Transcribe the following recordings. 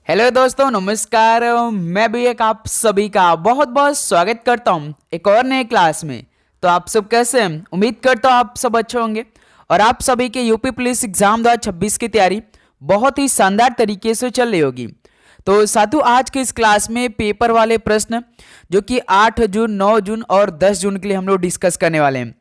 Hello दोस्तों, नमस्कार। मैं भी एक आप सभी का बहुत बहुत स्वागत करता हूं एक और नए क्लास में। तो आप सब कैसे हैं? उम्मीद करता हूं आप सब अच्छे होंगे और आप सभी के यूपी पुलिस एग्जाम 2026 की तैयारी बहुत ही शानदार तरीके से चल रही होगी। तो साथियों, आज के इस क्लास में पेपर वाले प्रश्न जो कि 8 जून, 9 जून और 10 जून के लिए हम लोग डिस्कस करने वाले हैं।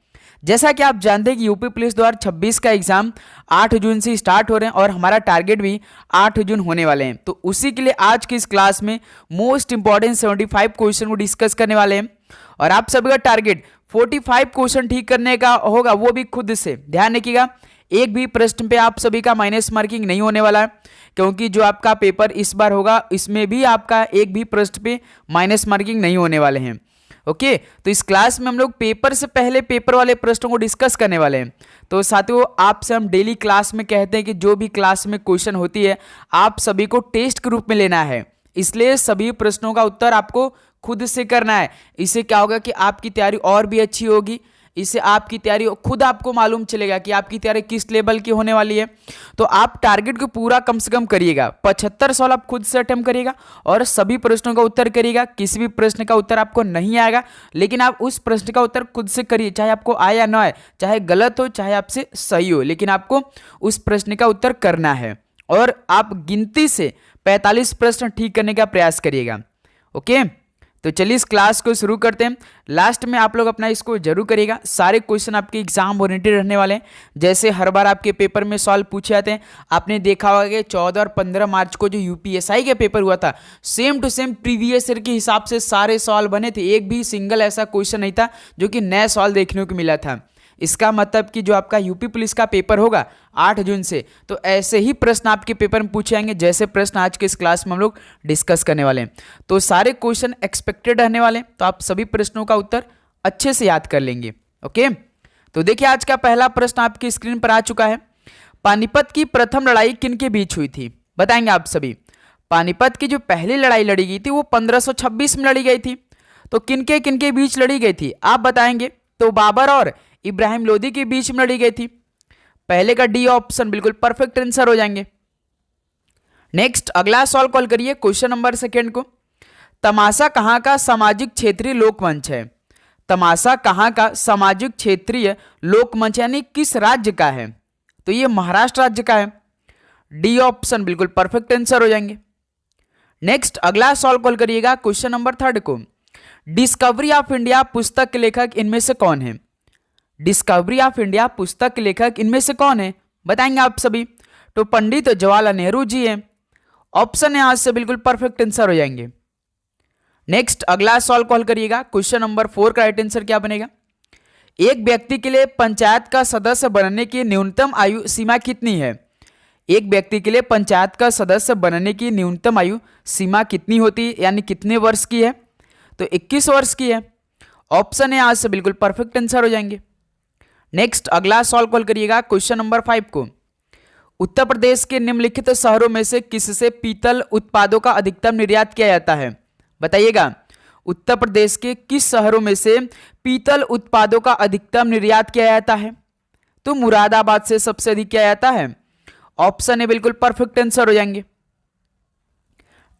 जैसा कि आप जानते हैं कि यूपी पुलिस 2026 का एग्जाम 8 जून से स्टार्ट हो रहे हैं और हमारा टारगेट भी 8 जून होने वाले हैं। तो उसी के लिए आज की इस क्लास में मोस्ट इंपॉर्टेंट 75 क्वेश्चन को डिस्कस करने वाले हैं और आप सभी का टारगेट 45 क्वेश्चन ठीक करने का होगा, वो भी खुद से। ध्यान रखिएगा, एक भी प्रश्न पे आप सभी का माइनस मार्किंग नहीं होने वाला है, क्योंकि जो आपका पेपर इस बार होगा इसमें भी आपका एक भी प्रश्न पे माइनस मार्किंग नहीं होने वाले हैं। ओके, तो इस क्लास में हम लोग पेपर से पहले पेपर वाले प्रश्नों को डिस्कस करने वाले हैं। तो साथियों, आपसे हम डेली क्लास में कहते हैं कि जो भी क्लास में क्वेश्चन होती है आप सभी को टेस्ट के रूप में लेना है, इसलिए सभी प्रश्नों का उत्तर आपको खुद से करना है। इससे क्या होगा कि आपकी तैयारी और भी अच्छी होगी। इससे आपकी तैयारी खुद आपको मालूम चलेगा कि आपकी तैयारी किस लेवल की होने वाली है। तो आप टारगेट को पूरा कम से कम करिएगा। 75 सवाल आप खुद से अटेम्प्ट करिएगा और सभी प्रश्नों का उत्तर करिएगा। किसी भी प्रश्न का उत्तर आपको नहीं आएगा, लेकिन आप उस प्रश्न का उत्तर खुद से करिए, चाहे आपको आए या ना आए, चाहे गलत हो चाहे आपसे सही हो, लेकिन आपको उस प्रश्न का उत्तर करना है। और आप गिनती से 45 प्रश्न ठीक करने का प्रयास करिएगा। ओके, तो चलिए इस क्लास को शुरू करते हैं। लास्ट में आप लोग अपना इसको जरूर करिएगा। सारे क्वेश्चन आपके एग्जाम ओरिएंटेड रहने वाले हैं, जैसे हर बार आपके पेपर में सवाल पूछे जाते हैं। आपने देखा होगा कि 14 और 15 मार्च को जो यूपीएसआई का पेपर हुआ था, same to same previous year के हिसाब से सारे सवाल बने थे। एक भी सिंगल ऐसा क्वेश्चन नहीं था जो कि नया सवाल देखने को मिला था। इसका मतलब कि जो आपका यूपी पुलिस का पेपर होगा 8 जून से, तो ऐसे ही प्रश्न आपके पेपर में पूछे जाएंगे जैसे प्रश्न आज के इस क्लास में हम लोग डिस्कस करने वाले हैं। तो सारे क्वेश्चन एक्सपेक्टेड रहने वाले हैं, तो आप सभी प्रश्नों का उत्तर अच्छे से याद कर लेंगे। ओके, तो देखिए आज का पहला प्रश्न आपकी स्क्रीन पर आ चुका है। पानीपत की प्रथम लड़ाई किन के बीच हुई थी? बताएंगे आप सभी। पानीपत की जो पहली लड़ाई लड़ी गई थी वो 1526 में लड़ी गई थी। तो किनके बीच लड़ी गई थी आप बताएंगे। तो बाबर और इब्राहिम लोदी के बीच में लड़ी गई थी। पहले का डी ऑप्शन बिल्कुल परफेक्ट आंसर हो जाएंगे। नेक्स्ट अगला सवाल कॉल करिए, क्वेश्चन नंबर सेकंड को। तमाशा कहां का सामाजिक क्षेत्रीय लोकमंच है? तमाशा कहां का सामाजिक क्षेत्रीय लोकमंच यानी किस राज्य का है? तो ये महाराष्ट्र राज्य का है। डी ऑप्शन बिल्कुल परफेक्ट आंसर हो जाएंगे। नेक्स्ट अगला सवाल कॉल करिएगा, क्वेश्चन नंबर थर्ड को। डिस्कवरी ऑफ इंडिया पुस्तक के लेखक इनमें से कौन है? डिस्कवरी ऑफ इंडिया पुस्तक के लेखक इनमें से कौन है? बताएंगे आप सभी। तो पंडित जवाहरलाल नेहरू जी हैं। ऑप्शन यहां से बिल्कुल परफेक्ट आंसर हो जाएंगे। नेक्स्ट अगला सवाल कॉल करिएगा, क्वेश्चन नंबर 4 का राइट आंसर क्या बनेगा? एक व्यक्ति के लिए पंचायत का सदस्य बनने की न्यूनतम आयु सीमा कितनी है? एक व्यक्ति के लिए पंचायत का सदस्य बनने की न्यूनतम आयु सीमा कितनी होती है, यानी कितने वर्ष की है? तो 21 वर्ष की है। ऑप्शन है यहां से बिल्कुल परफेक्ट आंसर हो जाएंगे। नेक्स्ट अगला सवाल कॉल करिएगा, क्वेश्चन नंबर 5 को। उत्तर प्रदेश के निम्नलिखित शहरों में से किससे पीतल उत्पादों का अधिकतम निर्यात किया जाता है? बताइएगा, उत्तर प्रदेश के किस शहरों में से पीतल उत्पादों का अधिकतम निर्यात किया जाता है? तो मुरादाबाद से सबसे अधिक किया जाता है। ऑप्शन है बिल्कुल परफेक्ट आंसर हो जाएंगे।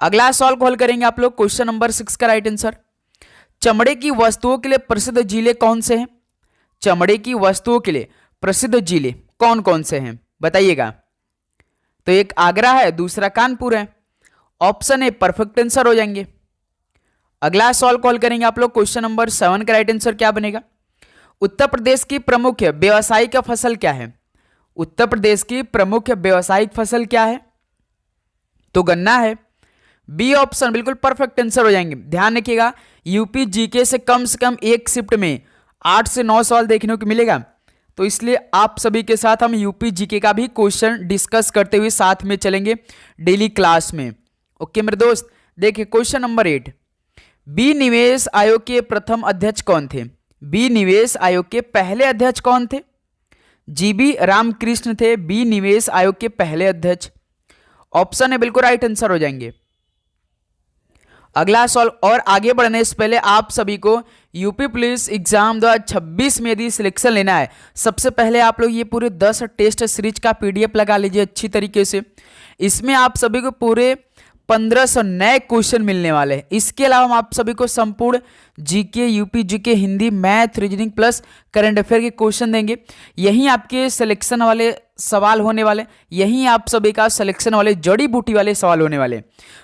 अगला सवाल कॉल करेंगे आप लोग, क्वेश्चन नंबर 6 का राइट आंसर। चमड़े की वस्तुओं के लिए प्रसिद्ध जिले कौन से हैं? चमड़े की वस्तुओं के लिए प्रसिद्ध जिले कौन कौन से हैं? बताइएगा। तो एक आगरा है, दूसरा कानपुर है। ऑप्शन ए परफेक्ट आंसर हो जाएंगे। अगला सवाल कॉल करेंगे आप लोग, क्वेश्चन नंबर 7 का राइट आंसर क्या बनेगा? उत्तर प्रदेश की प्रमुख व्यावसायिक फसल क्या है? उत्तर प्रदेश की प्रमुख व्यावसायिक फसल क्या है? तो गन्ना है। बी ऑप्शन बिल्कुल परफेक्ट आंसर हो जाएंगे। ध्यान रखिएगा, यूपी जीके से कम एक शिफ्ट में 8 से 9 सवाल देखने को मिलेगा, तो इसलिए आप सभी के साथ हम यूपी जीके का भी क्वेश्चन डिस्कस करते हुए साथ में चलेंगे डेली क्लास में। ओके मेरे दोस्त, देखिए क्वेश्चन नंबर 8। बी निवेश आयोग के प्रथम अध्यक्ष कौन थे? बी निवेश आयोग के पहले अध्यक्ष कौन थे? जीबी रामकृष्ण थे बी निवेश आयोग के पहले अध्यक्ष। ऑप्शन है बिल्कुल राइट आंसर हो जाएंगे। अगला सवाल, और आगे बढ़ने से पहले आप सभी को यूपी पुलिस एग्जाम 2026 में यदि सिलेक्शन लेना है, सबसे पहले आप लोग ये पूरे 10 टेस्ट सीरीज का पीडीएफ लगा लीजिए अच्छी तरीके से। इसमें आप सभी को पूरे 1500 नए क्वेश्चन मिलने वाले हैं। इसके अलावा हम आप सभी को संपूर्ण GK, UP GK, Hindi, math, reasoning plus current affair के क्वेश्चन देंगे। यहीं आपके सिलेक्शन वाले सवाल होने वाले, यहीं आप सभी का सिलेक्शन वाले जड़ी बूटी वाले सवाल होने वाले।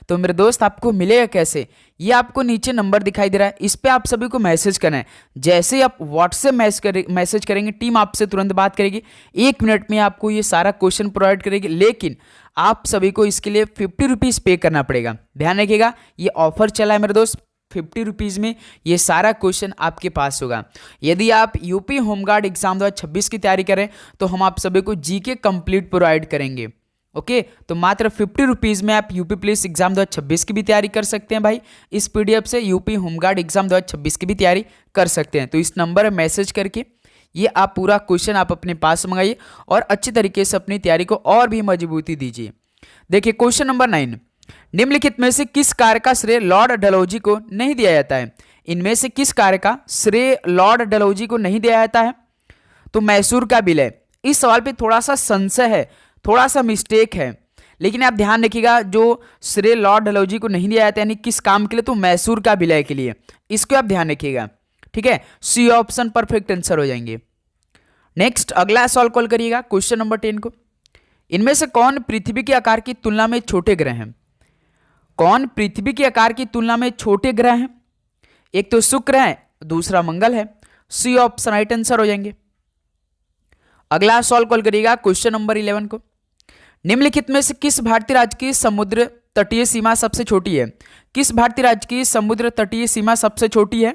तो मेरे दोस्त आपको मिलेगा कैसे, ये आपको नीचे नंबर दिखाई दे रहा है, इस पर आप सभी को मैसेज करना है। जैसे ही आप व्हाट्सएप मैसेज करेंगे, टीम आपसे तुरंत बात करेगी, 1 मिनट में आपको ये सारा क्वेश्चन प्रोवाइड करेगी। लेकिन आप सभी को इसके लिए 50 रुपीज़ पे करना पड़ेगा। ध्यान रखिएगा, ये ऑफर चला है मेरे दोस्त, 50 रुपीज़ में ये सारा क्वेश्चन आपके पास होगा। यदि आप यूपी होमगार्ड एग्जाम 2026 की तैयारी करें तो हम आप सभी को जीके कंप्लीट प्रोवाइड करेंगे। ओके, तो मात्र 50 रुपीज़ में आप यूपी पुलिस एग्जाम 2026 की भी तैयारी कर सकते हैं भाई। इस पीडीएफ से यूपी होमगार्ड एग्जाम 2026 की भी तैयारी कर सकते हैं। तो इस नंबर पर मैसेज करके ये आप पूरा क्वेश्चन आप अपने पास मंगाइए और अच्छी तरीके से अपनी तैयारी को और भी मजबूती दीजिए। देखिए क्वेश्चन नंबर 9, निम्नलिखित में से किस कार्य का श्रेय लॉर्ड डलहौजी को नहीं दिया जाता है? इनमें से किस कार्य का श्रेय लॉर्ड डलहौजी को नहीं दिया जाता है? तो मैसूर का विलय। इस सवाल पे थोड़ा सा संशय है, थोड़ा सा मिस्टेक है, लेकिन आप ध्यान रखिएगा, जो श्रेय लॉर्ड डलहौजी को नहीं दिया जाता यानी किस काम के लिए, तो मैसूर का विलय के लिए। इसको आप ध्यान रखिएगा, ठीक है। सी ऑप्शन परफेक्ट आंसर हो जाएंगे। नेक्स्ट अगला सवाल कॉल करिएगा, क्वेश्चन नंबर 10 को। इनमें से कौन पृथ्वी के आकार की तुलना में छोटे ग्रह हैं? कौन पृथ्वी के आकार की तुलना में छोटे ग्रह हैं? एक तो शुक्र है, दूसरा मंगल है। सी ऑप्शन राइट आंसर हो जाएंगे। अगला सवाल कॉल करिएगा, क्वेश्चन नंबर 11 को। निम्नलिखित में से किस भारतीय राज्य की समुद्र तटीय सीमा सबसे छोटी है? किस भारतीय राज्य की समुद्र तटीय सीमा सबसे छोटी है?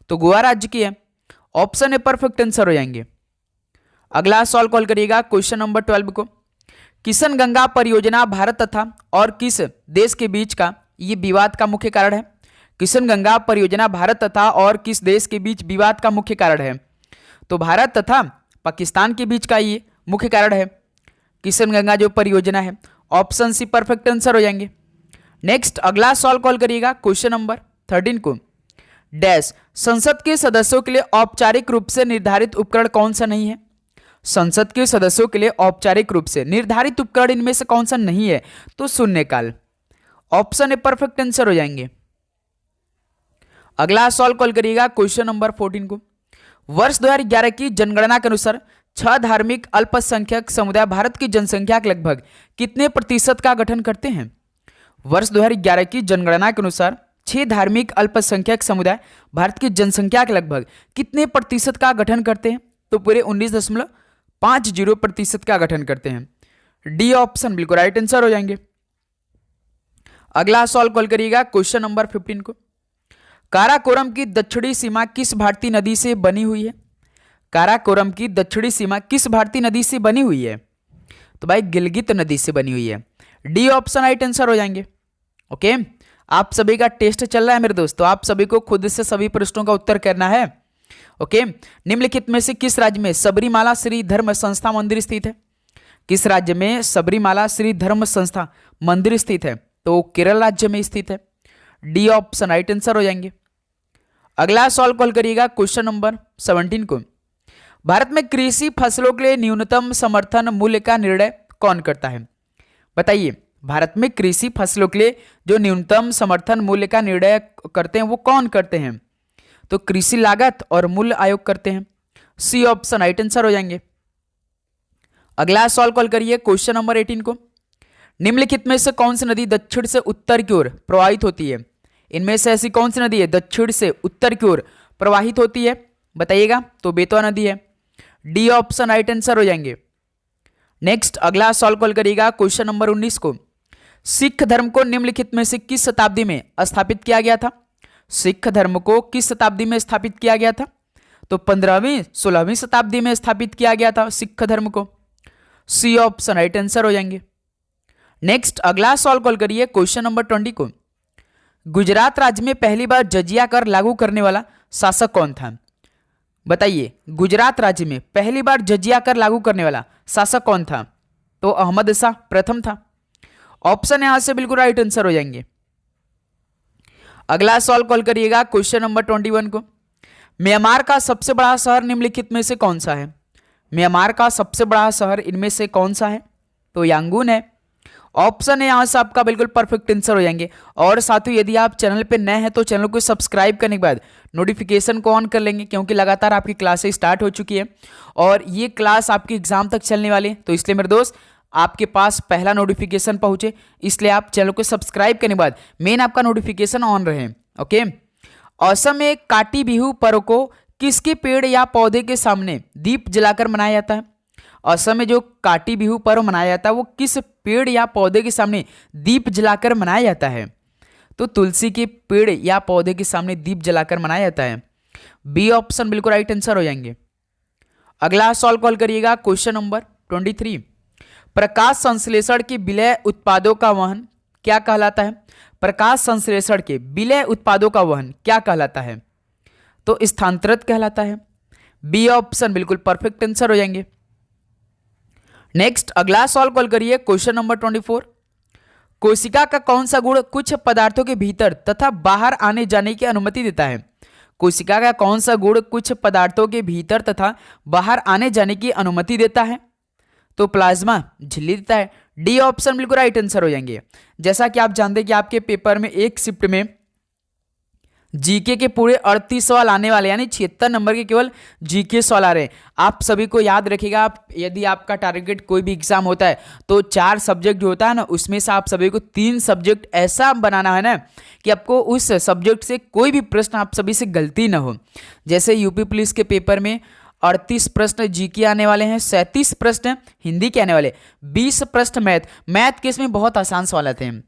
तो गोवा राज्य की है। ऑप्शन ए परफेक्ट आंसर हो जाएंगे। अगला सवाल कॉल करिएगा, क्वेश्चन नंबर 12 को। किशन गंगा परियोजना भारत तथा और किस देश के बीच का ये विवाद का मुख्य कारण है? किशन गंगा परियोजना भारत तथा और किस देश के बीच विवाद का मुख्य कारण है? तो भारत तथा पाकिस्तान के बीच का ये मुख्य कारण है, किशन गंगा जो परियोजना है। ऑप्शन सी परफेक्ट आंसर हो जाएंगे। नेक्स्ट अगला सवाल कॉल करिएगा, क्वेश्चन नंबर 13 को। डैश संसद के सदस्यों के लिए औपचारिक रूप से निर्धारित उपकरण कौन सा नहीं है? संसद के सदस्यों के लिए औपचारिक रूप से निर्धारित उपकरण इनमें से कौन सा नहीं है? तो शून्यकाल। ऑप्शन ए परफेक्ट आंसर हो जाएंगे। अगला सवाल कॉल करिएगा, क्वेश्चन नंबर 14 को। वर्ष 2011 की जनगणना के अनुसार 6 धार्मिक अल्पसंख्यक समुदाय भारत की जनसंख्या के लगभग कितने प्रतिशत का गठन करते हैं? वर्ष 2011 की जनगणना के अनुसार 6 धार्मिक अल्पसंख्यक समुदाय भारत की जनसंख्या के लगभग कितने प्रतिशत का गठन करते हैं? तो पूरे 19.50% का गठन करते हैं। डी ऑप्शन बिल्कुल राइट आंसर हो जाएंगे। अगला सवाल कॉल करिएगा, क्वेश्चन नंबर 15 को। काराकोरम की दक्षिणी सीमा किस भारतीय नदी से बनी हुई है? काराकोरम की दक्षिणी सीमा किस भारतीय नदी से बनी हुई है? तो भाई गिलगित नदी से बनी हुई है। डी ऑप्शन राइट आंसर हो जाएंगे। ओके, आप सभी का टेस्ट चल रहा है मेरे दोस्तों, आप सभी को खुद से सभी प्रश्नों का उत्तर करना है। ओके, निम्नलिखित में से किस राज्य में सबरीमाला श्री धर्म संस्था मंदिर स्थित है? किस राज्य में सबरीमाला श्री धर्म संस्था मंदिर स्थित है? तो केरल राज्य में स्थित है। डी ऑप्शन राइट आंसर हो जाएंगे। अगला सवाल कॉल करिएगा, क्वेश्चन नंबर 17 को। भारत में कृषि फसलों के लिए न्यूनतम समर्थन मूल्य का निर्णय कौन करता है? बताइए, भारत में कृषि फसलों के लिए जो न्यूनतम समर्थन मूल्य का निर्णय करते हैं वो कौन करते हैं? तो कृषि लागत और मूल्य आयोग करते हैं। सी ऑप्शन राइट आंसर हो जाएंगे। अगला सवाल कॉल करिए, क्वेश्चन नंबर 18 को। निम्नलिखित में से कौन सी नदी दक्षिण से उत्तर की ओर प्रवाहित होती है? इनमें से ऐसी कौन सी नदी है दक्षिण से उत्तर की ओर प्रवाहित होती है? बताइएगा। तो बेतवा नदी है। डी ऑप्शन राइट आंसर हो जाएंगे। नेक्स्ट अगला सवाल कॉल करिएगा, क्वेश्चन नंबर 19 को। सिख धर्म को निम्नलिखित में से किस शताब्दी में स्थापित किया गया था? सिख धर्म को किस शताब्दी में स्थापित किया गया था? तो 15वीं 16वीं शताब्दी में स्थापित किया गया था सिख धर्म को। सी ऑप्शन राइट आंसर हो जाएंगे। नेक्स्ट अगला सवाल कॉल करिए, क्वेश्चन नंबर 20 को। गुजरात राज्य में पहली बार जजिया कर लागू करने वाला शासक कौन था? बताइए, गुजरात राज्य में पहली बार जजिया कर लागू करने वाला शासक कौन था? तो अहमद शाह प्रथम था। ऑप्शन यहां से बिल्कुल राइट आंसर हो जाएंगे। अगला सवाल कॉल करिएगा, क्वेश्चन नंबर 21 को। म्यांमार का सबसे बड़ा शहर निम्नलिखित में से कौन सा है? म्यांमार का सबसे बड़ा शहर इनमें से कौन सा है? तो यांगून है। ऑप्शन है यहाँ से आपका बिल्कुल परफेक्ट आंसर हो जाएंगे। और साथियों यदि आप चैनल पे नए हैं तो चैनल को सब्सक्राइब करने के बाद नोटिफिकेशन को ऑन कर लेंगे, क्योंकि लगातार आपकी क्लासें स्टार्ट हो चुकी है और ये क्लास आपकी एग्जाम तक चलने वाली है। तो इसलिए मेरे दोस्त आपके पास पहला नोटिफिकेशन पहुंचे, इसलिए आप चैनल को सब्सक्राइब करने के बाद मेन आपका नोटिफिकेशन ऑन रहे। ओके, असम में काटी बिहू पर्व को किसके पेड़ या पौधे के सामने दीप जलाकर मनाया जाता है? असम में जो काटी बिहू पर्व मनाया जाता है वो किस पेड़ या पौधे के सामने दीप जलाकर मनाया जाता है? तो तुलसी के पेड़ या पौधे के सामने दीप जलाकर मनाया जाता है। बी ऑप्शन बिल्कुल राइट आंसर हो जाएंगे। अगला सॉल्व कॉल करिएगा, क्वेश्चन नंबर 23। प्रकाश संश्लेषण के विलय उत्पादों का वहन क्या कहलाता है? प्रकाश संश्लेषण के विलय उत्पादों का वहन क्या कहलाता है? तो स्थानांतरित कहलाता है। बी ऑप्शन बिल्कुल परफेक्ट आंसर हो जाएंगे। नेक्स्ट अगला सॉल्व कॉल करिए, क्वेश्चन नंबर 24। कोशिका का कौन सा गुण कुछ पदार्थों के भीतर तथा बाहर आने जाने की अनुमति देता है? कोशिका का कौन सा गुण कुछ पदार्थों के भीतर तथा बाहर आने जाने की अनुमति देता है? तो प्लाज्मा झिल्ली देता है। डी ऑप्शन बिल्कुल राइट आंसर हो जाएंगे। जैसा कि आप जानते हैं कि आपके पेपर में एक शिफ्ट में जीके के पूरे 38 सवाल आने वाले, यानी 76 नंबर के केवल जीके सवाल आ रहे हैं। आप सभी को याद रखिएगा, आप यदि आपका टारगेट कोई भी एग्जाम होता है तो 4 सब्जेक्ट जो होता है ना, उसमें से आप सभी को 3 सब्जेक्ट ऐसा बनाना है ना कि आपको उस सब्जेक्ट से कोई भी प्रश्न आप सभी से गलती ना हो। जैसे यूपी पुलिस के पेपर में 38 प्रश्न जीके आने वाले हैं, 37 प्रश्न हिंदी के आने वाले, 20 प्रश्न मैथ के इसमें बहुत आसान सवाल आते हैं।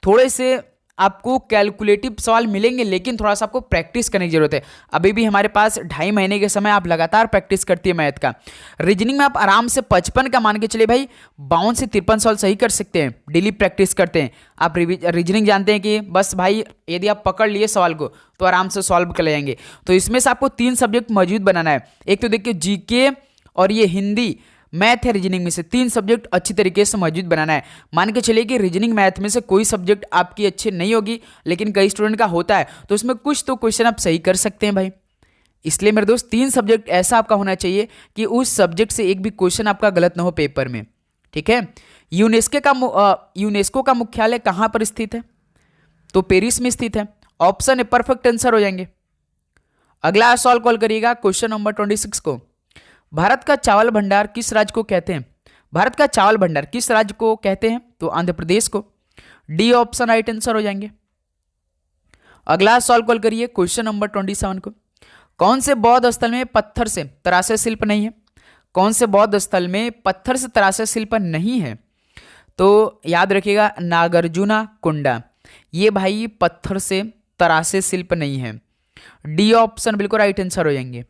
थोड़े से आपको कैलकुलेटिव सवाल मिलेंगे, लेकिन थोड़ा सा आपको प्रैक्टिस करने की जरूरत है। अभी भी हमारे पास 2.5 महीने के समय आप लगातार प्रैक्टिस करती है मैथ का। रीजनिंग में आप आराम से 55 का मान के चलिए भाई, 52 से 53 सवाल सही कर सकते हैं, डेली प्रैक्टिस करते हैं। आप रीजनिंग जानते हैं कि बस भाई यदि आप पकड़ लिए सवाल को तो आराम से सॉल्व कर जाएंगे। तो इसमें से आपको 3 सब्जेक्ट मौजूद बनाना है। एक तो देखिए जीके और ये हिंदी, मैथ है रीजनिंग में से 3 सब्जेक्ट अच्छी तरीके से मौजूद बनाना है। मान के चलिए कि रीजनिंग मैथ में से कोई सब्जेक्ट आपकी अच्छी नहीं होगी, लेकिन कई स्टूडेंट का होता है, तो उसमें कुछ तो क्वेश्चन आप सही कर सकते हैं भाई। इसलिए मेरे दोस्त 3 सब्जेक्ट ऐसा आपका होना चाहिए कि उस सब्जेक्ट से एक भी क्वेश्चन आपका गलत ना हो पेपर में, ठीक है। यूनेस्को का मुख्यालय कहाँ पर स्थित है? तो पेरिस में स्थित है। ऑप्शन ए परफेक्ट आंसर हो जाएंगे। अगला सॉल्व कॉल करिएगा, क्वेश्चन नंबर 26 को। भारत का चावल भंडार किस राज्य को कहते हैं? भारत का चावल भंडार किस राज्य को कहते हैं? तो आंध्र प्रदेश को। डी ऑप्शन राइट आंसर हो जाएंगे। अगला सॉल्व कॉल करिए, क्वेश्चन नंबर 27 को। कौन से बौद्ध स्थल में पत्थर से तराशे शिल्प नहीं है? कौन से बौद्ध स्थल में पत्थर से तराशे शिल्प नहीं है? तो याद रखिएगा, नागार्जुना कुंडा, ये भाई पत्थर से तराशे शिल्प नहीं है। डी ऑप्शन बिल्कुल राइट आंसर हो जाएंगे।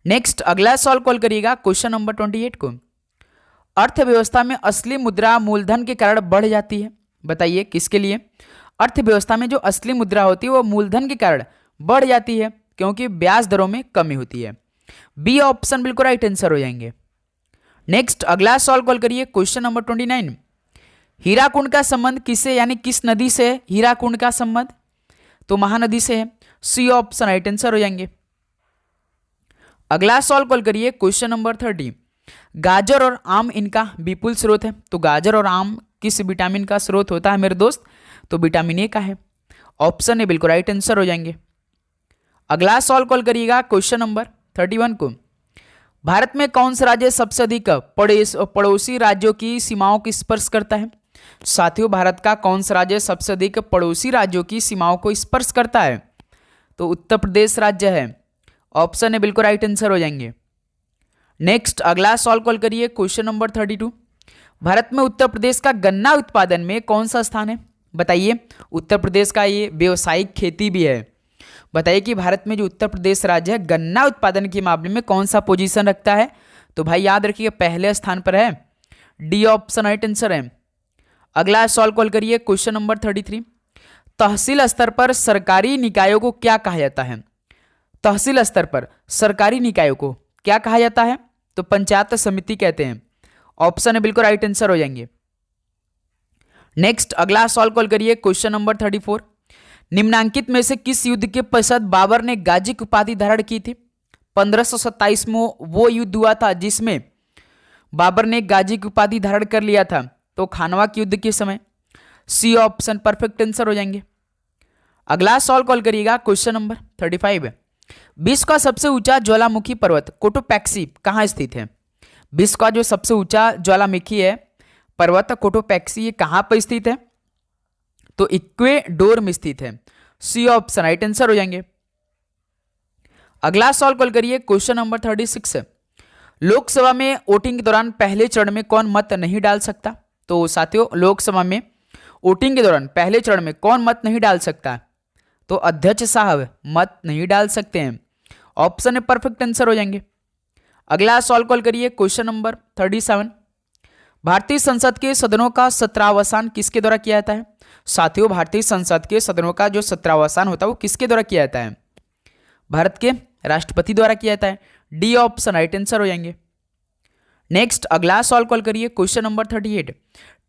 नेक्स्ट अगला सॉल्व कॉल करिएगा, क्वेश्चन नंबर 28 को। अर्थव्यवस्था में असली मुद्रा मूलधन के कारण बढ़ जाती है, बताइए किसके लिए? अर्थव्यवस्था में जो असली मुद्रा होती है वो मूलधन के कारण बढ़ जाती है, क्योंकि ब्याज दरों में कमी होती है। बी ऑप्शन बिल्कुल राइट आंसर हो जाएंगे। नेक्स्ट अगला सॉल्व कॉल करिए, क्वेश्चन नंबर 29। हीराकुंड का संबंध किससे यानी किस नदी से है? हीराकुंड का संबंध तो महानदी से है। सी ऑप्शन राइट आंसर हो जाएंगे। अगला सॉल्व कॉल करिए, क्वेश्चन नंबर 30। गाजर और आम इनका विपुल स्रोत है, तो गाजर और आम किस विटामिन का स्रोत होता है मेरे दोस्त? तो विटामिन ए का है। ऑप्शन ए बिल्कुल राइट आंसर हो जाएंगे। अगला सॉल्व कॉल करिएगा, क्वेश्चन नंबर 31 को। भारत में कौन सा राज्य सबसे अधिक पड़ोसी राज्यों की सीमाओं को स्पर्श करता है? साथियों, भारत का कौन सा राज्य सबसे अधिक पड़ोसी राज्यों की सीमाओं को स्पर्श करता है? तो उत्तर प्रदेश राज्य है। ऑप्शन ए बिल्कुल राइट आंसर हो जाएंगे। नेक्स्ट अगला सॉल्व कॉल करिए, क्वेश्चन नंबर 32। भारत में उत्तर प्रदेश का गन्ना उत्पादन में कौन सा स्थान है? बताइए। उत्तर प्रदेश का ये व्यावसायिक खेती भी है। बताइए कि भारत में जो उत्तर प्रदेश राज्य है गन्ना उत्पादन के मामले में कौन सा पोजीशन रखता है? तो भाई याद रखिए पहले स्थान पर है। डी ऑप्शन राइट आंसर है। अगला सॉल्व कॉल करिए, क्वेश्चन नंबर 33। तहसील स्तर पर सरकारी निकायों को क्या कहा जाता है? तहसील स्तर पर सरकारी निकायों को क्या कहा जाता है? तो पंचायत समिति कहते हैं। ऑप्शन है बिल्कुल राइट आंसर हो जाएंगे। नेक्स्ट अगला सॉल्व कॉल करिए, क्वेश्चन नंबर 34। निम्नांकित में से किस युद्ध के पश्चात बाबर ने गाजी की उपाधि धारण की थी? 1527 में वो युद्ध हुआ था जिसमें बाबर ने गाजी की उपाधि धारण कर लिया था। तो खानवा के युद्ध के समय। सी ऑप्शन परफेक्ट आंसर हो जाएंगे। अगला सवाल कॉल करिएगा, क्वेश्चन नंबर 35 है। विश्व का सबसे ऊंचा ज्वालामुखी पर्वत कोटोपैक्सी कहाँ स्थित है? विश्व का जो सबसे ऊंचा ज्वालामुखी है पर्वत कोटोपैक्सी, ये कहाँ पर स्थित है? तो इक्वेडोर में स्थित है। सी ऑप्शन राइट आंसर हो जाएंगे। अगला सवाल कॉल करिए, क्वेश्चन नंबर 36 है। लोकसभा में वोटिंग के दौरान पहले चरण में कौन मत नहीं डाल सकता? तो साथियों, लोकसभा में वोटिंग के दौरान पहले चरण में कौन मत नहीं डाल सकता? तो अध्यक्ष साहब मत नहीं डाल सकते हैं। ऑप्शन ए परफेक्ट आंसर हो जाएंगे। अगला सवाल कॉल करिए, क्वेश्चन नंबर 37। भारतीय संसद के सदनों का सत्रावसान किसके द्वारा किया जाता है? साथियों, भारतीय संसद के सदनों का जो सत्रावसान होता है वो किसके द्वारा किया जाता है? भारत के राष्ट्रपति द्वारा किया जाता है। डी ऑप्शन राइट आंसर हो जाएंगे। नेक्स्ट अगला सवाल कॉल करिए, क्वेश्चन नंबर 38।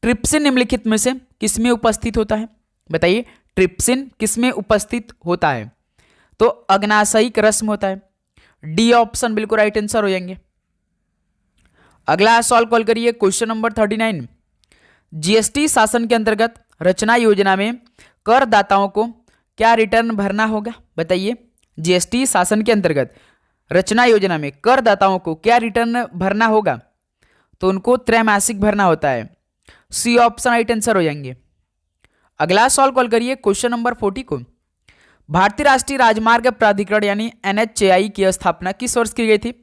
ट्रिप्सिन निम्नलिखित में से किसमें उपस्थित होता है? बताइए, ट्रिप्सिन किसमें उपस्थित होता है? तो अग्नाशयिक रस्म होता है। डी ऑप्शन बिल्कुल राइट आंसर हो जाएंगे। अगला सवाल कॉल करिए, क्वेश्चन नंबर 39। जीएसटी शासन के अंतर्गत रचना योजना में करदाताओं को क्या रिटर्न भरना होगा? बताइए, जीएसटी शासन के अंतर्गत रचना योजना में करदाताओं को क्या रिटर्न भरना होगा? तो उनको त्रैमासिक भरना होता है। सी ऑप्शन राइट आंसर हो जाएंगे। अगला सवाल कॉल करिए, क्वेश्चन नंबर 40 को। भारतीय राष्ट्रीय राजमार्ग प्राधिकरण यानी एनएचएआई की स्थापना किस वर्ष की गई थी?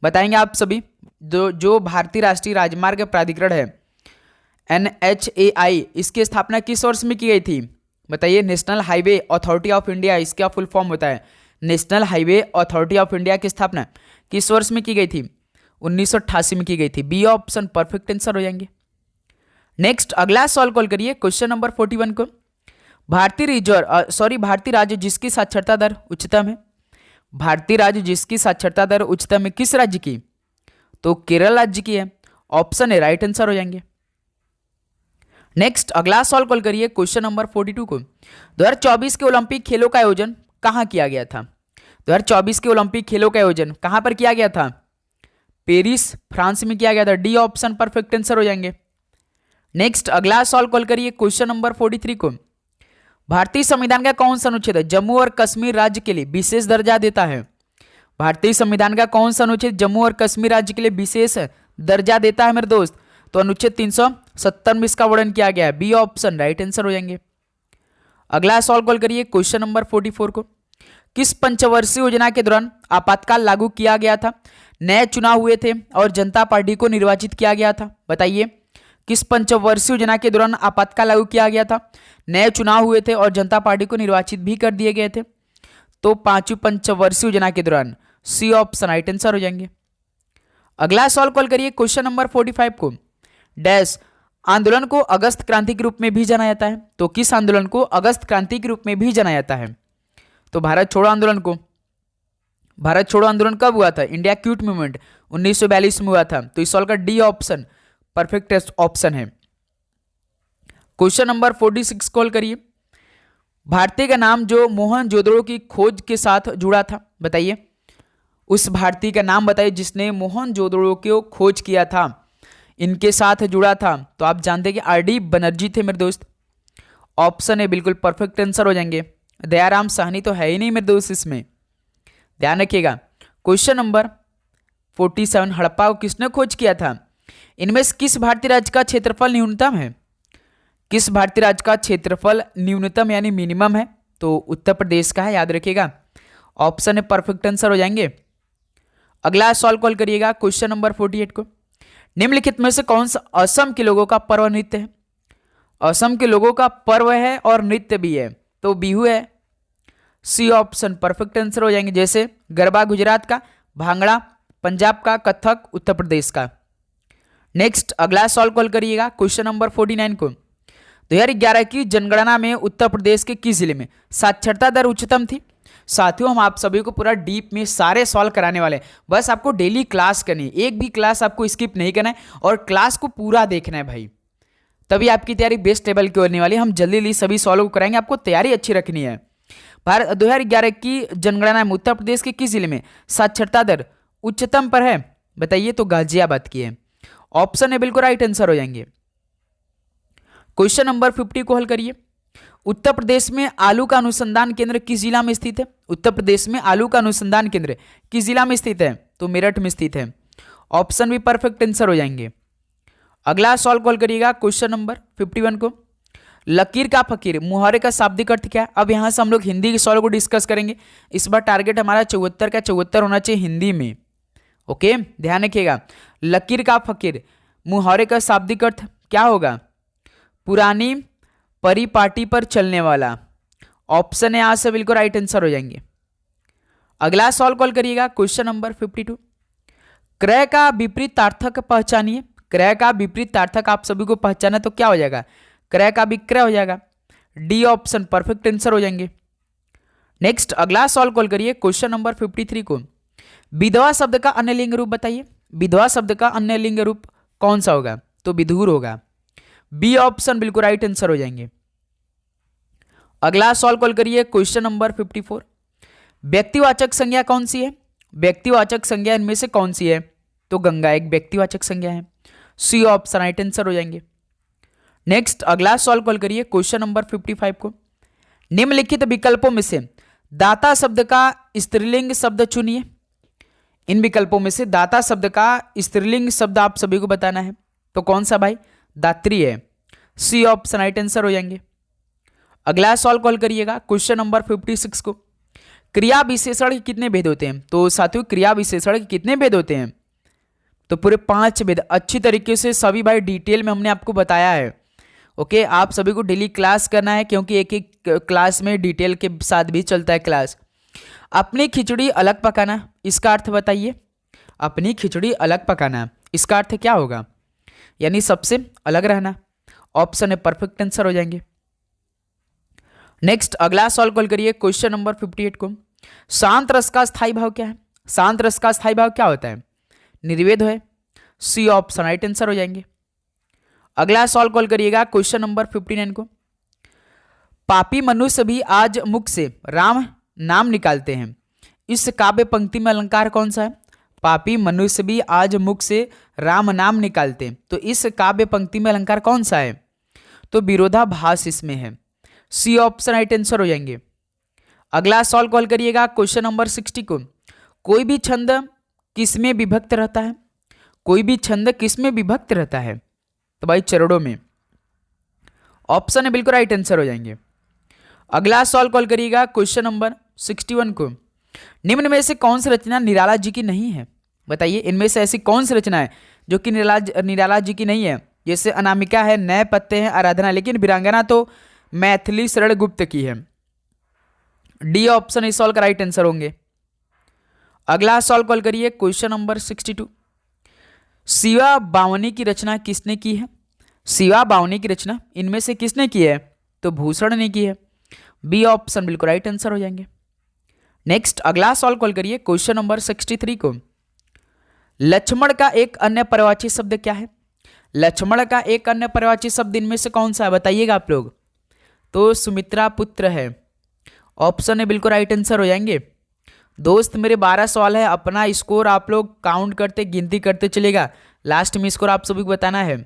बताएंगे आप सभी। जो भारतीय राष्ट्रीय राजमार्ग प्राधिकरण है एनएचएआई, इसकी स्थापना किस वर्ष में की गई थी? बताइए। National highway authority of India इसका फुल फॉर्म होता है। National highway authority of India की स्थापना किस वर्ष में की गई थी? 1988 में की गई थी। बी ऑप्शन परफेक्ट आंसर हो जाएंगे। नेक्स्ट अगला सवाल कॉल करिए, क्वेश्चन नंबर 41 को। भारतीय राज्य जिसकी साक्षरता दर उच्चतम है। भारतीय राज्य जिसकी साक्षरता दर उच्चतम है किस राज्य की? तो केरल राज्य की है। ऑप्शन है राइट आंसर हो जाएंगे। नेक्स्ट अगला सवाल कॉल करिए, क्वेश्चन नंबर 42 को। 2024 के ओलंपिक खेलों का आयोजन कहाँ किया गया था? 2024 के ओलंपिक खेलों का आयोजन कहाँ पर किया गया था? पेरिस, फ्रांस में किया गया था। डी ऑप्शन परफेक्ट आंसर हो जाएंगे। नेक्स्ट अगला सवाल कॉल करिए, क्वेश्चन नंबर 43 को। भारतीय संविधान का कौन सा अनुच्छेद जम्मू और कश्मीर राज्य के लिए विशेष दर्जा देता है? भारतीय संविधान का कौन सा अनुच्छेद जम्मू और कश्मीर राज्य के लिए विशेष दर्जा देता है मेरे दोस्त? तो अनुच्छेद 370 में इसका वर्णन किया गया है। बी ऑप्शन राइट आंसर हो जाएंगे। अगला सवाल कॉल करिए, क्वेश्चन नंबर 44 को। किस पंचवर्षीय योजना के दौरान आपातकाल लागू किया गया था? नए चुनाव हुए थे और जनता पार्टी को निर्वाचित किया गया था। बताइए, किस पंचवर्षीय योजना के दौरान आपातकाल लागू किया गया था? नए चुनाव हुए थे और जनता पार्टी को निर्वाचित भी कर दिए गए थे। तो पांचवी पंचवर्षीय योजना के दौरान। सी ऑप्शन राइट आंसर हो जाएंगे। अगला सवाल कॉल करिए, क्वेश्चन नंबर 45 को। डैश आंदोलन को अगस्त क्रांति के रूप में भी जाना जाता है। तो किस आंदोलन को अगस्त क्रांति के रूप में भी जाना जाता है? तो भारत छोड़ो आंदोलन को। भारत छोड़ो आंदोलन कब हुआ था? इंडिया क्विट मूवमेंट 1942 में हुआ था। तो इस सवाल का डी ऑप्शन परफेक्ट ऑप्शन है। क्वेश्चन नंबर 46 कॉल करिए। भारतीय का नाम जो मोहनजोदड़ो की खोज के साथ जुड़ा था। बताइए, उस भारतीय का नाम बताइए जिसने मोहनजोदड़ो को खोज किया था, इनके साथ जुड़ा था। तो आप जानते हैं कि आर.डी. बनर्जी थे मेरे दोस्त। ऑप्शन है बिल्कुल परफेक्ट आंसर हो जाएंगे। दयाराम साहनी तो है ही नहीं मेरे दोस्त, इसमें ध्यान रखिएगा। क्वेश्चन नंबर 47, हड़प्पा को किसने खोज किया था? इनमें से किस भारतीय राज्य का क्षेत्रफल न्यूनतम है? किस भारतीय राज्य का क्षेत्रफल न्यूनतम यानी मिनिमम है? तो उत्तर प्रदेश का है, याद रखिएगा। ऑप्शन है परफेक्ट आंसर हो जाएंगे। अगला सवाल कॉल करिएगा, क्वेश्चन नंबर 48 को। निम्नलिखित में से कौन सा असम के लोगों का पर्व नृत्य है? असम के लोगों का पर्व है और नृत्य भी है, तो बिहू है। सी ऑप्शन परफेक्ट आंसर हो जाएंगे। जैसे गरबा गुजरात का, भांगड़ा पंजाब का, कथक उत्तर प्रदेश का। नेक्स्ट अगला सवाल कॉल करिएगा, क्वेश्चन नंबर 49 को। 2011 की जनगणना में उत्तर प्रदेश के किस जिले में साक्षरता दर उच्चतम थी? साथियों, हम आप सभी को पूरा डीप में सारे सॉल्व कराने वाले हैं। बस आपको डेली क्लास करनी है, एक भी क्लास आपको स्किप नहीं करना है और क्लास को पूरा देखना है भाई, तभी आपकी तैयारी बेस्ट लेवल की होने वाली है। हम जल्दी सभी सॉल्व कराएंगे, आपको तैयारी अच्छी रखनी है। भारत 2011 की जनगणना में उत्तर प्रदेश के किस जिले में साक्षरता दर उच्चतम पर है? बताइए, तो गाजियाबाद की है। ऑप्शन है बिल्कुल राइट आंसर हो जाएंगे। क्वेश्चन नंबर 50 को हल करिए। उत्तर प्रदेश में आलू का अनुसंधान केंद्र किस जिला में स्थित है? उत्तर प्रदेश में आलू का अनुसंधान केंद्र किस जिला में स्थित है? तो मेरठ में स्थित है। ऑप्शन भी परफेक्ट आंसर हो जाएंगे। अगला सॉल्व कॉल करिएगा क्वेश्चन नंबर 51 को। लकीर का फकीर मुहावरे का शाब्दिक अर्थ क्या है? अब यहां से हम लोग हिंदी के सॉल्व को डिस्कस करेंगे। इस बार टारगेट हमारा 74 का 74 होना चाहिए हिंदी में। ओके, ध्यान रखिएगा। लकीर का फकीर मुहावरे का शाब्दिक अर्थ क्या होगा? पुरानी परिपाटी पर चलने वाला। ऑप्शन यहां से बिल्कुल राइट आंसर हो जाएंगे। अगला सॉल्व कॉल करिएगा क्वेश्चन नंबर 52। क्रय का विपरीतार्थक पहचानिए। क्रय का विपरीतार्थक आप सभी को पहचाना तो क्या हो जाएगा? क्रय का विक्रय हो जाएगा। डी ऑप्शन परफेक्ट आंसर हो जाएंगे। नेक्स्ट अगला सॉल्व कॉल करिए क्वेश्चन नंबर 53 को। विधवा शब्द का अन्य लिंग रूप बताइए। विधवा शब्द का अन्य लिंग रूप कौन सा होगा? तो विधुर होगा। बी ऑप्शन बिल्कुल राइट आंसर हो जाएंगे। अगला सॉल्व कॉल करिए क्वेश्चन नंबर 54। व्यक्तिवाचक संज्ञा कौन सी है? व्यक्तिवाचक संज्ञा इनमें से कौन सी है? तो गंगा एक व्यक्तिवाचक संज्ञा है। सी ऑप्शन राइट आंसर हो जाएंगे। नेक्स्ट अगला सॉल्व कॉल करिए क्वेश्चन नंबर 55 को। निम्नलिखित विकल्पों में से दाता शब्द का स्त्रीलिंग शब्द चुनिए। इन विकल्पों में से दाता शब्द का स्त्रीलिंग शब्द आप सभी को बताना है। तो कौन सा भाई? दात्री है। सी ऑप्शन राइट आंसर हो जाएंगे। अगला सॉल्व कॉल करिएगा क्वेश्चन नंबर 56 को। क्रिया विशेषण के कितने भेद होते हैं? तो साथियों क्रिया विशेषण के कितने भेद होते हैं? तो पूरे 5 भेद। अच्छी तरीके से सभी भाई डिटेल में हमने आपको बताया है। ओके, आप सभी को डेली क्लास करना है क्योंकि एक एक क्लास में डिटेल के साथ भी चलता है क्लास। अपनी खिचड़ी अलग पकाना, इसका अर्थ बताइए। अपनी खिचड़ी अलग पकाना, इसका अर्थ क्या होगा? यानी सबसे अलग रहना। ऑप्शन है परफेक्ट आंसर हो जाएंगे। नेक्स्ट अगला सॉल्व कॉल करिए क्वेश्चन नंबर 58 को। शांत रस का स्थायी भाव क्या है? शांत रस का स्थायी भाव क्या होता है? निर्वेद है। सी ऑप्शन राइट आंसर हो जाएंगे। अगला सॉल्व कॉल करिएगा क्वेश्चन नंबर 59 को। पापी मनुष्य भी आज मुख से राम नाम निकालते हैं, इस काव्य पंक्ति में अलंकार कौन सा है? पापी मनुष्य भी आज मुख से राम नाम निकालते हैं, तो इस काव्य पंक्ति में अलंकार कौन सा है? तो विरोधाभास इसमें है। सी ऑप्शन राइट आंसर हो जाएंगे। अगला सॉल्व कॉल करिएगा क्वेश्चन नंबर 60 को। कोई भी छंद किसमें विभक्त रहता है? कोई भी छंद किसमें विभक्त रहता है? तो भाई चरणों में। ऑप्शन है बिल्कुल राइट आंसर हो जाएंगे। अगला सॉल्व कॉल करिएगा क्वेश्चन नंबर 61 को। निम्न में से कौन सी रचना निराला जी की नहीं है? बताइए इनमें से ऐसी कौन सी रचना है जो कि निराला जी की नहीं है? जैसे अनामिका है, नए पत्ते हैं, आराधना, लेकिन वीरांगना तो मैथिली शरण गुप्त की है। डी ऑप्शन इस सॉल्व का राइट आंसर होंगे। अगला सॉल्व कॉल करिए क्वेश्चन नंबर 62। शिवा बावनी की रचना किसने की है? शिवा बावनी की रचना इनमें से किसने की है? तो भूषण ने की है। बी ऑप्शन बिल्कुल राइट आंसर हो जाएंगे। नेक्स्ट अगला सॉल्व कॉल करिए क्वेश्चन नंबर 63 को। लक्ष्मण का एक अन्य पर्यायवाची शब्द क्या है? लक्ष्मण का एक अन्य पर्यायवाची शब्द इनमें से कौन सा है? बताइएगा आप लोग। तो सुमित्रा पुत्र है। ऑप्शन है बिल्कुल राइट आंसर हो जाएंगे। दोस्त मेरे 12 सवाल है, अपना स्कोर आप लोग काउंट करते गिनती करते चलेगा, लास्ट में स्कोर आप सभी को बताना है।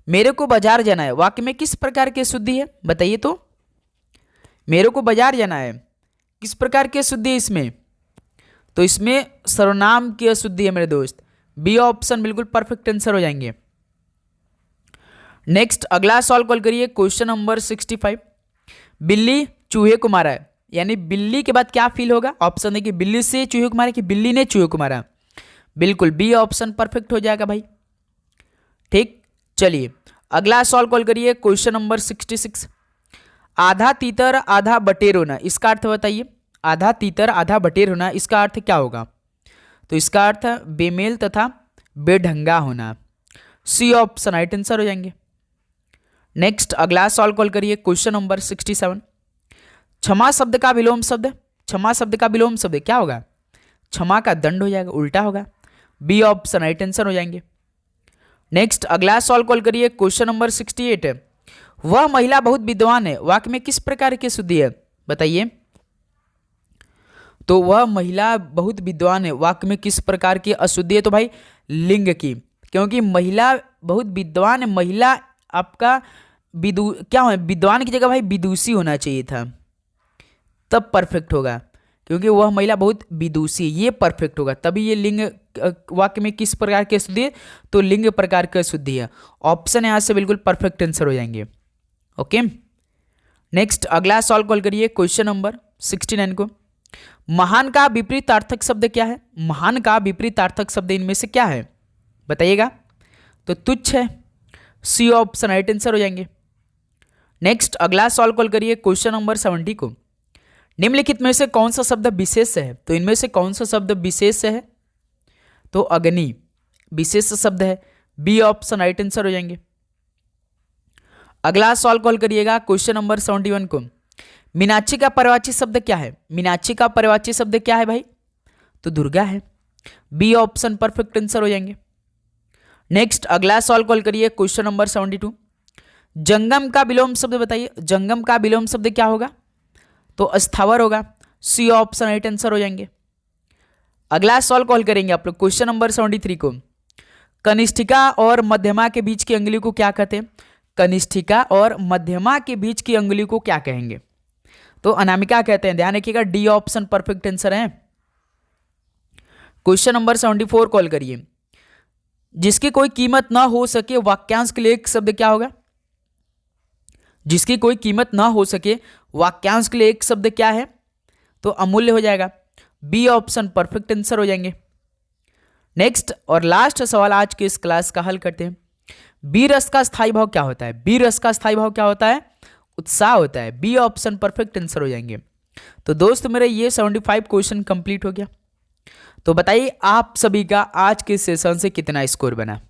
मेरे को बाजार जाना है वाक्य में किस प्रकार की शुद्धि है? बताइए तो। मेरे को बाजार जाना है किस प्रकार की शुद्धि है इसमें? तो इसमें सर्वनाम की अशुद्धि है मेरे दोस्त। बी ऑप्शन बिल्कुल परफेक्ट आंसर हो जाएंगे। नेक्स्ट अगला सॉल्व कॉल करिए क्वेश्चन नंबर 65। बिल्ली चूहे को मारा है, यानी बिल्ली के बाद क्या फील होगा? ऑप्शन है कि बिल्ली से चूहे को मारा कि बिल्ली ने चूहे को मारा। बिल्कुल बी ऑप्शन परफेक्ट हो जाएगा भाई। ठीक, चलिए अगला सॉल्व कॉल करिए क्वेश्चन नंबर 66। आधा तीतर आधा बटेर होना, इसका अर्थ बताइए। आधा तीतर आधा बटेर होना, इसका अर्थ क्या होगा? तो इसका अर्थ बेमेल तथा बेढंगा होना। सी ऑप्शन राइट आंसर हो जाएंगे। नेक्स्ट अगला सॉल्व कॉल करिए क्वेश्चन नंबर 67। क्षमा शब्द का विलोम शब्द, क्षमा शब्द का विलोम शब्द क्या होगा? क्षमा का दंड हो जाएगा, उल्टा होगा। बी ऑप्शन राइट आंसर हो जाएंगे। नेक्स्ट अगला सॉल्व कॉल करिए क्वेश्चन नंबर 68। वह महिला बहुत विद्वान है वाक्य में किस प्रकार की शुद्धि है? बताइए। तो वह महिला बहुत विद्वान है वाक्य में किस प्रकार की अशुद्धि है? तो भाई लिंग की, क्योंकि महिला बहुत विद्वान है, महिला आपका क्या हो, विद्वान की जगह भाई विदुषी होना चाहिए था, तब परफेक्ट होगा, क्योंकि वह महिला बहुत विदुषी, ये परफेक्ट होगा, तभी ये लिंग वाक्य में किस प्रकार की शुद्धि है, तो लिंग प्रकार की शुद्धि है। ऑप्शन यहाँ से बिल्कुल परफेक्ट आंसर हो जाएंगे। ओके, नेक्स्ट अगला सॉल्व कॉल करिए क्वेश्चन नंबर 69 को। महान का विपरीतार्थक शब्द क्या है? महान का विपरीतार्थक शब्द इनमें से क्या है बताइएगा? तो तुच्छ है, सी ऑप्शन राइट आंसर हो जाएंगे। नेक्स्ट अगला सॉल्व कॉल करिए क्वेश्चन नंबर 70 को। निम्नलिखित में से कौन सा शब्द विशेष है? तो इनमें से कौन सा शब्द विशेष है? तो अग्नि विशेष शब्द है, बी ऑप्शन राइट आंसर हो जाएंगे। अगला सॉल्व कॉल करिएगा क्वेश्चन नंबर 71 को। मीनाक्षी का पर्यायवाची शब्द क्या है? मीनाक्षी का पर्यायवाची शब्द क्या है भाई? तो दुर्गा है, बी ऑप्शन परफेक्ट आंसर हो जाएंगे। नेक्स्ट अगला सॉल्व कॉल करिए क्वेश्चन नंबर 72। जंगम का विलोम शब्द बताइए। जंगम का विलोम शब्द क्या होगा? तो अस्थावर होगा, सी ऑप्शन राइट आंसर हो जाएंगे। अगला सॉल्व कॉल करेंगे आप लोग क्वेश्चन नंबर 73 को। कनिष्ठिका और मध्यमा के बीच की अंगुली को क्या कहते हैं? कनिष्ठिका और मध्यमा के बीच की अंगुली को क्या कहेंगे? तो अनामिका कहते हैं, ध्यान रखिएगा, डी ऑप्शन परफेक्ट आंसर है। क्वेश्चन नंबर 74 कॉल करिए। जिसकी कोई कीमत ना हो सके वाक्यांश के लिए एक शब्द क्या होगा? जिसकी कोई कीमत ना हो सके वाक्यांश के लिए एक शब्द क्या है? तो अमूल्य हो जाएगा, बी ऑप्शन परफेक्ट आंसर हो जाएंगे। नेक्स्ट और लास्ट सवाल आज के इस क्लास का हल करते हैं। बी रस का स्थायी भाव क्या होता है? बी रस का स्थायी भाव क्या होता है? उत्साह होता है, बी ऑप्शन परफेक्ट आंसर हो जाएंगे। तो दोस्त मेरे ये 75 क्वेश्चन कंप्लीट हो गया। तो बताइए आप सभी का आज के सेशन से कितना स्कोर बना?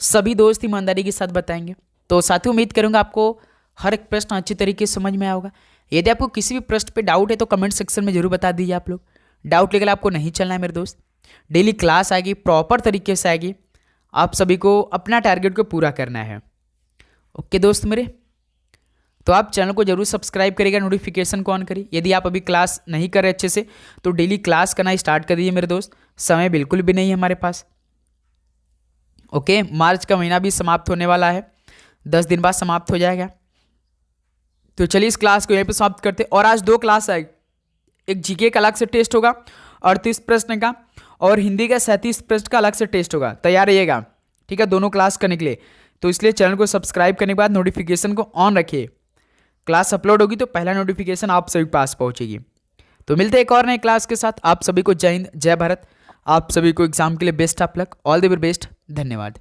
सभी दोस्त ईमानदारी के साथ बताएंगे। तो साथियों उम्मीद करूंगा आपको हर एक प्रश्न अच्छी तरीके से समझ में आया होगा। यदि आपको किसी भी प्रश्न पे डाउट है तो कमेंट सेक्शन में जरूर बता दीजिए आप लोग। डाउट लेकर आपको नहीं चलना है मेरे दोस्त, डेली क्लास आएगी, प्रॉपर तरीके से आएगी, आप सभी को अपना टारगेट को पूरा करना है। ओके दोस्त मेरे, तो आप चैनल को जरूर सब्सक्राइब करिएगा, नोटिफिकेशन को ऑन करिए। यदि आप अभी क्लास नहीं कर रहे अच्छे से तो डेली क्लास करना स्टार्ट कर दीजिए मेरे दोस्त, समय बिल्कुल भी नहीं है हमारे पास। ओके, मार्च का महीना भी समाप्त होने वाला है, 10 दिन बाद समाप्त हो जाएगा। तो चलिए इस क्लास को यहीं पे समाप्त करते हैं। और आज 2 क्लास आएगी, एक जीके का अलग से टेस्ट होगा 38 प्रश्न का, और हिंदी का 37 प्रश्न का अलग से टेस्ट होगा। तैयार रहिएगा, ठीक है, दोनों क्लास करने के लिए। तो इसलिए चैनल को सब्सक्राइब करने के बाद नोटिफिकेशन को ऑन रखिए। क्लास अपलोड होगी तो पहला नोटिफिकेशन आप सभी के पास पहुंचेगी। तो मिलते हैं एक और नए क्लास के साथ। आप सभी को जय हिंद, जय भारत। आप सभी को एग्जाम के लिए best of luck, all the very best. धन्यवाद।